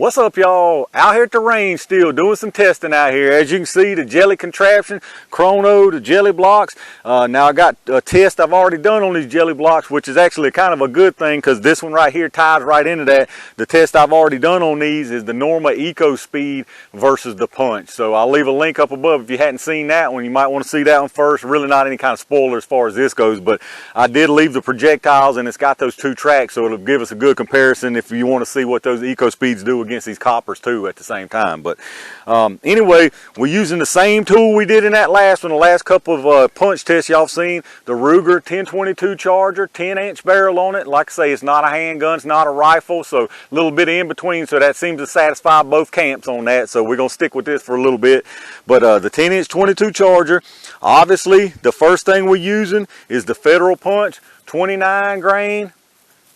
What's up, y'all? Out here at the range still doing some testing out here. As you can see, the jelly contraption, chrono, the jelly blocks. Now I got a test I've already done on these jelly blocks, which is actually kind of a good thing because this one right here ties right into that. The test I've already done on these is the Norma Eco Speed versus the punch. So I'll leave a link up above if you hadn't seen that one. You might want to see that one first. Really not any kind of spoiler as far as this goes, but I did leave the projectiles and it's got those two tracks, so it'll give us a good comparison if you want to see what those Eco Speeds do against these coppers too at the same time. But anyway, we're using the same tool we did in that last one, the last couple of punch tests y'all seen. The Ruger 1022 Charger, 10-inch barrel on it. Like I say, it's not a handgun, it's not a rifle, so a little bit in between, so that seems to satisfy both camps on that. So we're gonna stick with this for a little bit. But the 10-inch 22 Charger, obviously the first thing we're using is the Federal Punch 29 grain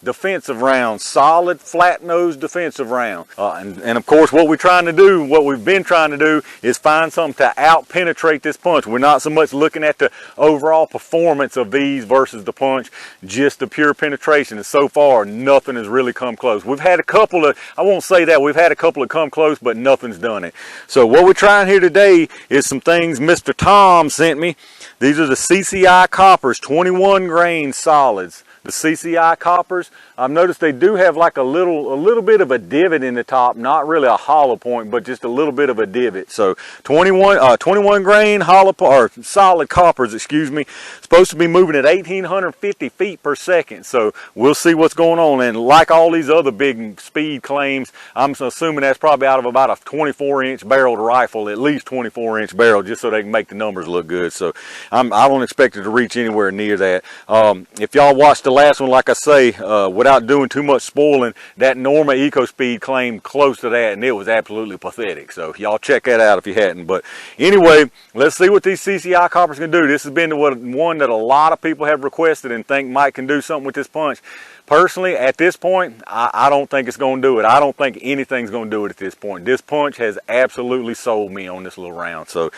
defensive round, solid flat nose defensive round. And of course what we're trying to do, what we've been trying to do, is find something to out penetrate this punch. We're not so much looking at the overall performance of these versus the punch, just the pure penetration. And so far nothing has really come close. We've had a couple of, I won't say that, we've had a couple of come close, but nothing's done it. So what we're trying here today is some things Mr. Tom sent me. These are the CCI Coppers 21 grain solids. The CCI Coppers, I've noticed they do have like a little bit of a divot in the top, not really a hollow point, but just a little bit of a divot. So 21 grain hollow or solid coppers, excuse me, supposed to be moving at 1,850 feet per second. So we'll see what's going on. And like all these other big speed claims, I'm assuming that's probably out of about a 24-inch barreled rifle, at least 24-inch barrel, just so they can make the numbers look good. So I don't expect it to reach anywhere near that. If y'all watched the last one, like I say, without doing too much spoiling, that Norma Eco Speed claimed close to that, and it was absolutely pathetic. So y'all check that out if you hadn't. But anyway, let's see what these CCI Coppers can do. This has been one that a lot of people have requested and think Mike can do something with this punch. Personally, at this point, I don't think it's going to do it. I don't think anything's going to do it at this point. This punch has absolutely sold me on this little round. So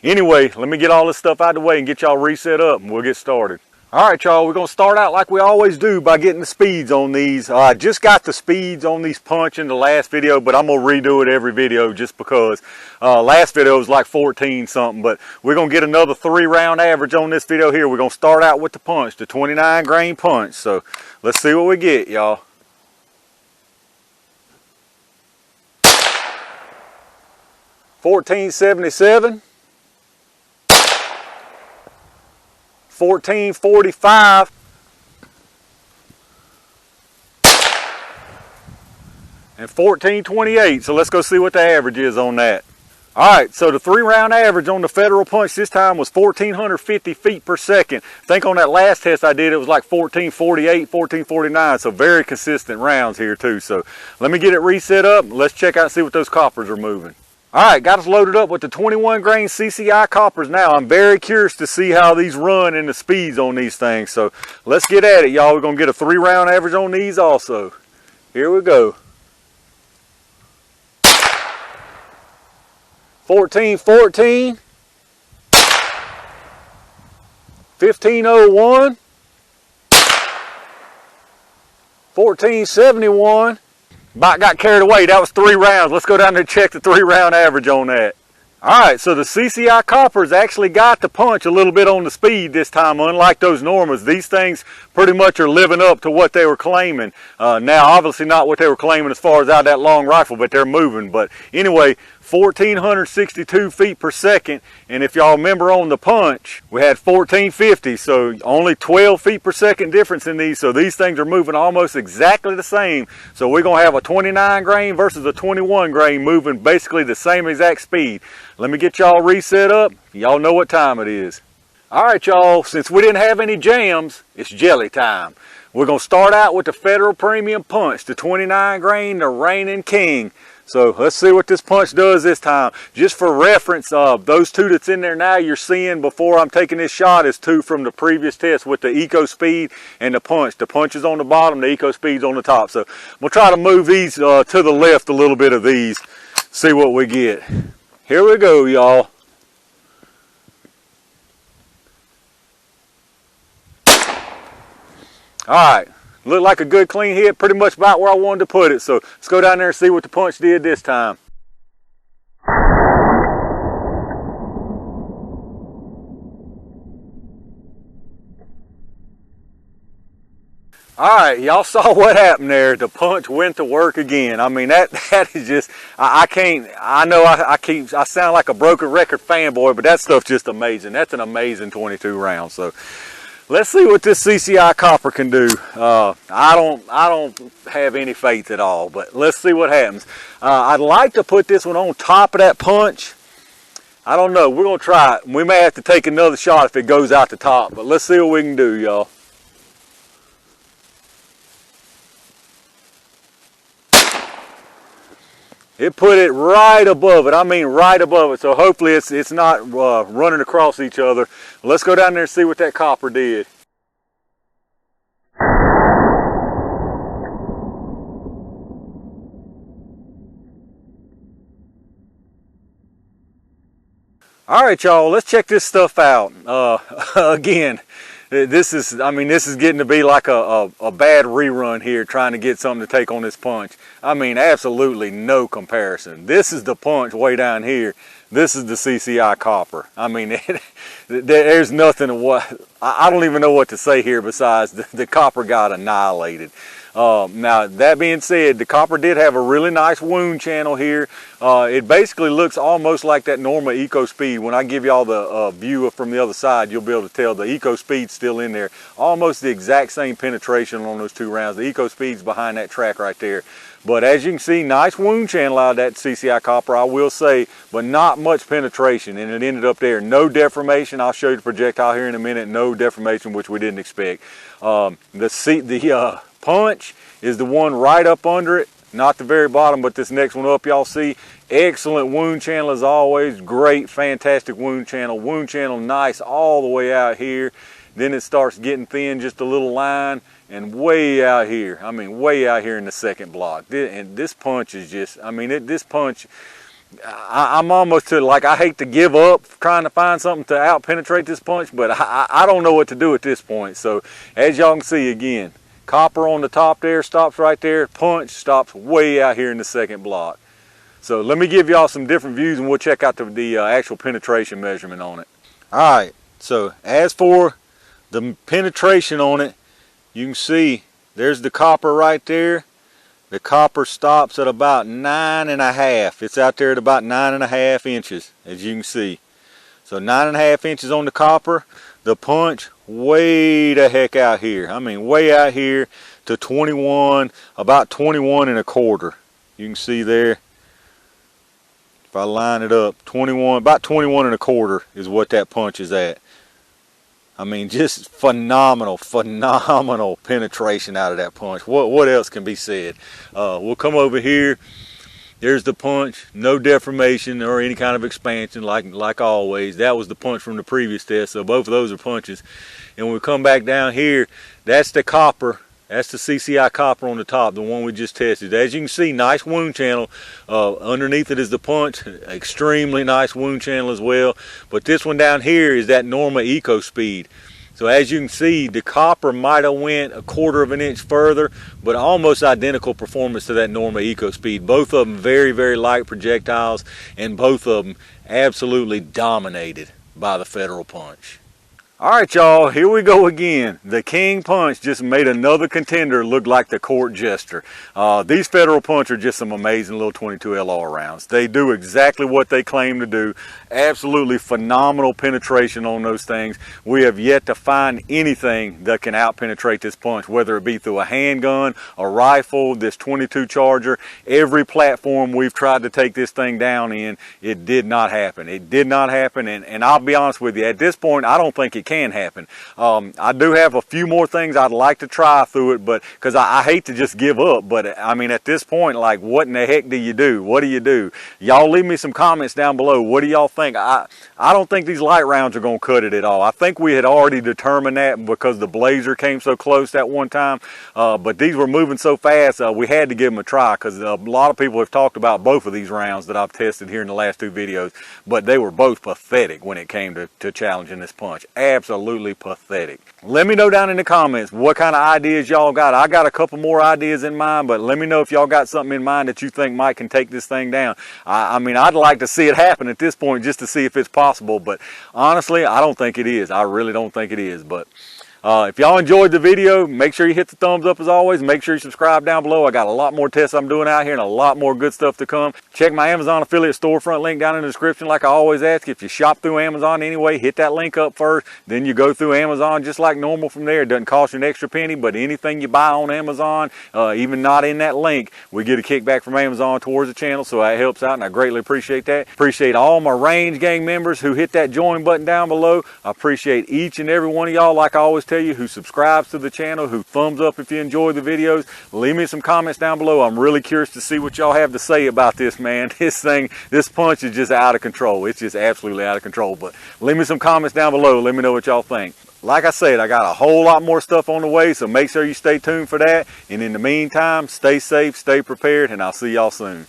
anyway, let me get all this stuff out of the way and get y'all reset up, and we'll get started. All right, y'all, we're going to start out like we always do by getting the speeds on these. I just got the speeds on these punch in the last video, but I'm going to redo it every video just because. Last video was like 14 something, but we're going to get another 3-round average on this video here. We're going to start out with the punch, the 29 grain punch. So let's see what we get, y'all. $14.77. 14.45, and 14.28. So let's go see what the average is on that. All right, so the 3-round average on the Federal Punch this time was 1,450 feet per second. I think on that last test I did, it was like 14.48, 14.49. So very consistent rounds here too. So let me get it reset up. Let's check out and see what those coppers are moving. All right, got us loaded up with the 21 grain CCI Coppers now. I'm very curious to see how these run and the speeds on these things. So let's get at it, y'all. We're going to get a 3-round average on these also. Here we go. 14.14. 15.01. 14.71. About got carried away. That was 3 rounds. Let's go down there and check the 3-round average on that. All right, so the CCI Coppers actually got the punch a little bit on the speed this time, unlike those Normas. These things pretty much are living up to what they were claiming. Now, obviously not what they were claiming as far as out that long rifle, but they're moving. But anyway, 1,462 feet per second, and if y'all remember on the punch, we had 1450, so only 12 feet per second difference in these, so these things are moving almost exactly the same. So we're going to have a 29 grain versus a 21 grain moving basically the same exact speed. Let me get y'all reset up. Y'all know what time it is. All right, y'all, since we didn't have any jams, it's jelly time. We're going to start out with the Federal Premium Punch, the 29 grain, the reigning king. So let's see what this punch does this time. Just for reference, those 2 that's in there now you're seeing before I'm taking this shot is 2 from the previous test with the Eco Speed and the punch. The punch is on the bottom, the Eco Speed's on the top. So we'll try to move these to the left a little bit of these, see what we get. Here we go, y'all. All right, looked like a good clean hit, pretty much about where I wanted to put it. So let's go down there and see what the punch did this time. All right, y'all saw what happened there. The punch went to work again. I mean, that is just, I sound like a broken record fanboy, but that stuff's just amazing. That's an amazing 22 round. So let's see what this CCI Copper can do. I don't have any faith at all, but let's see what happens. I'd like to put this one on top of that punch. I don't know. We're going to try it. We may have to take another shot if it goes out the top, but let's see what we can do, y'all. It put it right above it. I mean right above it. So hopefully it's not running across each other. Let's go down there and see what that copper did. All right, y'all, let's check this stuff out. Again, this is getting to be like a bad rerun here, trying to get something to take on this punch. I mean, absolutely no comparison. This is the punch way down here. This is the CCI Copper. I mean, there's nothing I don't even know what to say here besides the copper got annihilated. Now, that being said, the copper did have a really nice wound channel here. It basically looks almost like that Norma Eco Speed. When I give y'all the view from the other side, you'll be able to tell the Eco Speed's still in there. Almost the exact same penetration on those two rounds. The Eco Speed's behind that track right there. But as you can see, nice wound channel out of that CCI Copper, I will say, but not much penetration, and it ended up there. No deformation. I'll show you the projectile here in a minute. No deformation, which we didn't expect. The punch is the one right up under it, not the very bottom, but this next one up, y'all see. Excellent wound channel as always. Great, fantastic wound channel. Wound channel nice all the way out here. Then it starts getting thin, just a little line, and way out here. I mean, way out here in the second block. And this punch is just, I mean, this punch, I'm almost to, like, I hate to give up trying to find something to out penetrate this punch, but I don't know what to do at this point. So as y'all can see again, copper on the top there, stops right there. Punch stops way out here in the second block. So let me give y'all some different views and we'll check out the actual penetration measurement on it. All right, so as for the penetration on it, you can see there's the copper right there. The copper stops at about 9.5. It's out there at about 9.5 inches, as you can see. So 9.5 inches on the copper. The punch way the heck out here. I mean, way out here to 21, about 21.25. You can see there. If I line it up, 21, about 21.25 is what that punch is at. I mean, just phenomenal penetration out of that punch. What else can be said? We'll come over here. There's the punch, no deformation or any kind of expansion like always. That was the punch from the previous test, so both of those are punches. And when we come back down here, that's the copper. That's the CCI Copper on the top, the one we just tested. As you can see, nice wound channel. Underneath it is the punch, extremely nice wound channel as well. But this one down here is that Norma Eco Speed. So as you can see, the copper might have went 1/4 of an inch further, but almost identical performance to that Norma Eco Speed. Both of them very, very light projectiles, and both of them absolutely dominated by the Federal Punch. All right, y'all, here we go again. The King Punch just made another contender look like the court jester. These Federal Punch are just some amazing little 22 LR rounds. They do exactly what they claim to do. Absolutely phenomenal penetration on those things. We have yet to find anything that can out-penetrate this punch, whether it be through a handgun, a rifle, this 22 Charger. Every platform we've tried to take this thing down in, it did not happen. It did not happen, and I'll be honest with you, at this point, I don't think it can happen. I do have a few more things I'd like to try through it, but because I hate to just give up, but I mean, at this point, like, what in the heck do you do? What do you do? Y'all leave me some comments down below. What do y'all think? I don't think these light rounds are going to cut it at all. I think we had already determined that because the Blazer came so close that one time, but these were moving so fast, we had to give them a try, because a lot of people have talked about both of these rounds that I've tested here in the last two videos, but they were both pathetic when it came to challenging this punch. absolutely pathetic. Let me know down in the comments what kind of ideas y'all got. I got a couple more ideas in mind, but let me know if y'all got something in mind that you think Mike can take this thing down. I mean, I'd like to see it happen at this point just to see if it's possible, but honestly, I don't think it is. I really don't think it is, but if y'all enjoyed the video, make sure you hit the thumbs up as always. Make sure you subscribe down below. I got a lot more tests I'm doing out here and a lot more good stuff to come. Check my Amazon affiliate storefront link down in the description like I always ask. If you shop through Amazon anyway, hit that link up first. Then you go through Amazon just like normal from there. It doesn't cost you an extra penny, but anything you buy on Amazon, even not in that link, we get a kickback from Amazon towards the channel, so that helps out and I greatly appreciate that. Appreciate all my Range Gang members who hit that join button down below. I appreciate each and every one of y'all, like I always tell you, who subscribes to the channel, who thumbs up if you enjoy the videos. Leave me some comments down below. I'm really curious to see what y'all have to say about this, man. This punch is just out of control. It's just absolutely out of control. But leave me some comments down below. Let me know what y'all think. Like I said, I got a whole lot more stuff on the way, so make sure you stay tuned for that. And in the meantime, stay safe, stay prepared, and I'll see y'all soon.